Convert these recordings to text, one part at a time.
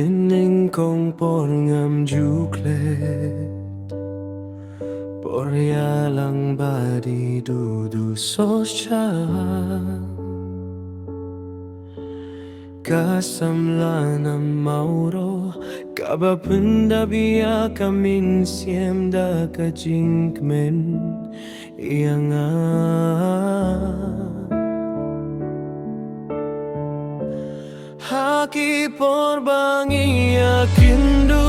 Mening kong por ngam jukle por ya lang badi dudu sosya kasamla na mauro kaba pendabiya kamin siem da kajingmen ianga Haki por bangi yakindu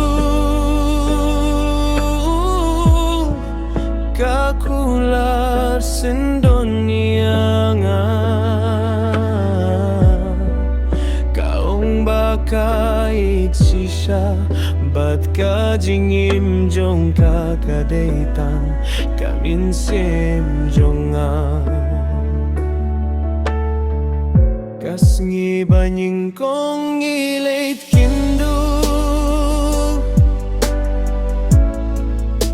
kakular sindonianga kaong bakai sisha bat ka jingim jong kakadeitan kamin sim jonga Kasngi banying kong ilait kindu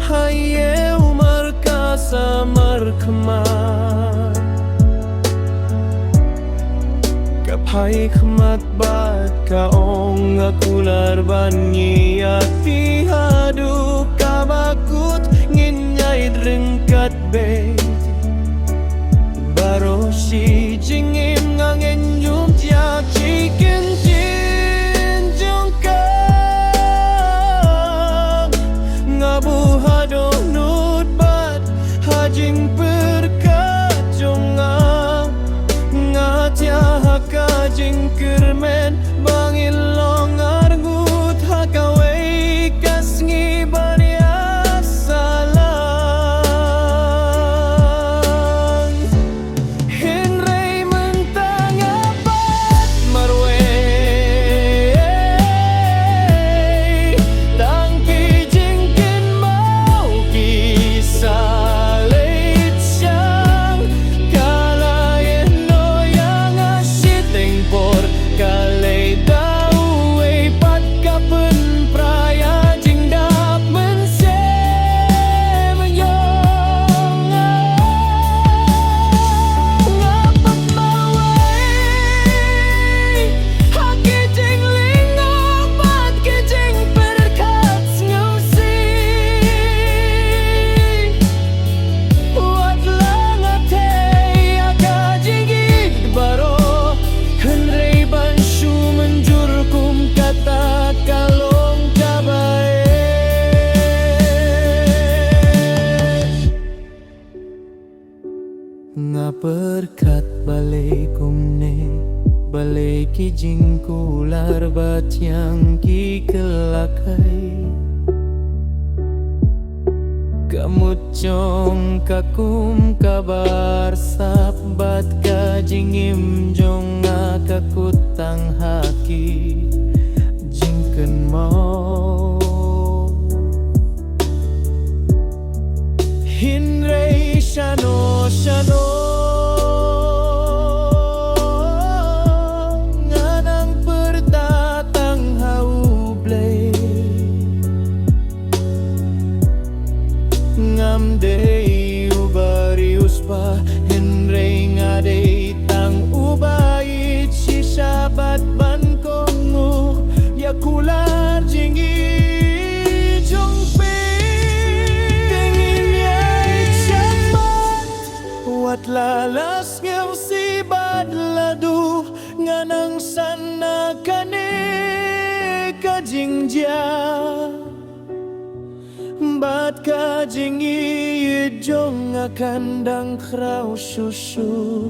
Haye umar ka sa markmat Kapay kmat bat kaong akular banyi at pihadu kabakut nginyay dringkat be Baro si jingim ngangen yum tia chicken jin jongkang ngabuhado nut bat hajing berkat jongang ngatia hakajing kermen bangilong argut hakawai kasngi bania salang Henry mentang apat marwe tangki jingkin mau kisah leit siang kalayan no yang asyik tengpor kalay daw ay pat kapen praya jing dap mensemayong ngapat maway haki jing lingong pat ki jing perkat ngausi wat langate aka jingid baro henry banshu menjur kum kata kalong kabae nga perkat balay kumne balay ki jing kular bat yang ki kelakay Kamut jong kakum kabar sabat ka jingim jong kakutang haki jingken mau Hinrei shano shano nganang perdatang haublay ngamdei ubarius pa Henry ngadei tang ubait si sabat ban kongu yakular jingi jongpe tengin yai sabat wat lalas ngam si badladu nganang sana kane kajingja Bat ka jingi jong akan dang krau susu